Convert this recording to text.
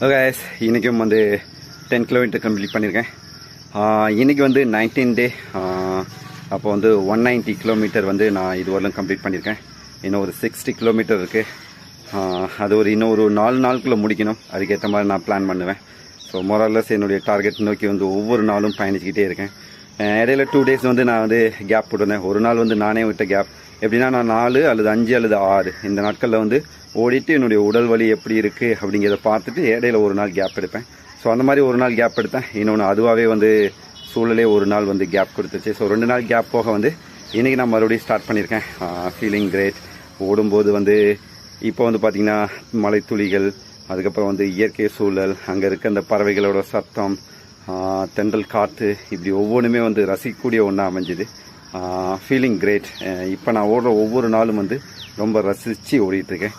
Okay இன்றைக்கும் வந்து 10 kilometre complete பண்ணியிருக்கேன். இன்றைக்கி வந்து 19 டே. அப்போ வந்து 190 கிலோமீட்டர் வந்து நான் இதுவரையிலும் கம்ப்ளீட் பண்ணியிருக்கேன். இன்னும் ஒரு 60 கிலோமீட்டர் இருக்குது. அது இன்னும் ஒரு 4 நாளுக்குள்ளே முடிக்கணும். அதுக்கேற்ற மாதிரி நான் பிளான் பண்ணுவேன். ஸோ மொரல்லஸ் என்னுடைய டார்கெட் நோக்கி வந்து ஒவ்வொரு நாளும் பயணிச்சுக்கிட்டே இருக்கேன். இடையில 2 டேஸ் வந்து நான் வந்து கேப் போட்டிருந்தேன். ஒரு நாள் வந்து நானே விட்ட கேப். எப்படின்னா நான் 4 அல்லது 5 அல்லது 6 இந்த நாட்களில் வந்து ஓடிட்டு என்னுடைய உடல் வலி எப்படி இருக்குது அப்படிங்கிறத பார்த்துட்டு இடையில ஒரு நாள் கேப் எடுப்பேன். ஸோ அந்த மாதிரி ஒரு நாள் கேப் எடுத்தேன். இன்னொன்று அதுவாகவே வந்து சூழலே ஒரு நாள் வந்து கேப் கொடுத்துச்சு. ஸோ 2 நாள் கேப் போக வந்து இன்றைக்கி நான் மறுபடியும் ஸ்டார்ட் பண்ணியிருக்கேன். Feeling great. ஓடும்போது வந்து இப்போ வந்து பார்த்திங்கன்னா மலைத்துளிகள், அதுக்கப்புறம் வந்து இயற்கை சூழல், அங்கே இருக்க அந்த பறவைகளோட சத்தம், தென்றல் காற்று, இப்படி ஒவ்வொன்றுமே வந்து ரசிக்கக்கூடிய ஒன்றா அமைஞ்சுது. Feeling great. இப்போ நான் ஓடுற ஒவ்வொரு நாளும் வந்து ரொம்ப ரசித்து ஓடிட்டுருக்கேன்.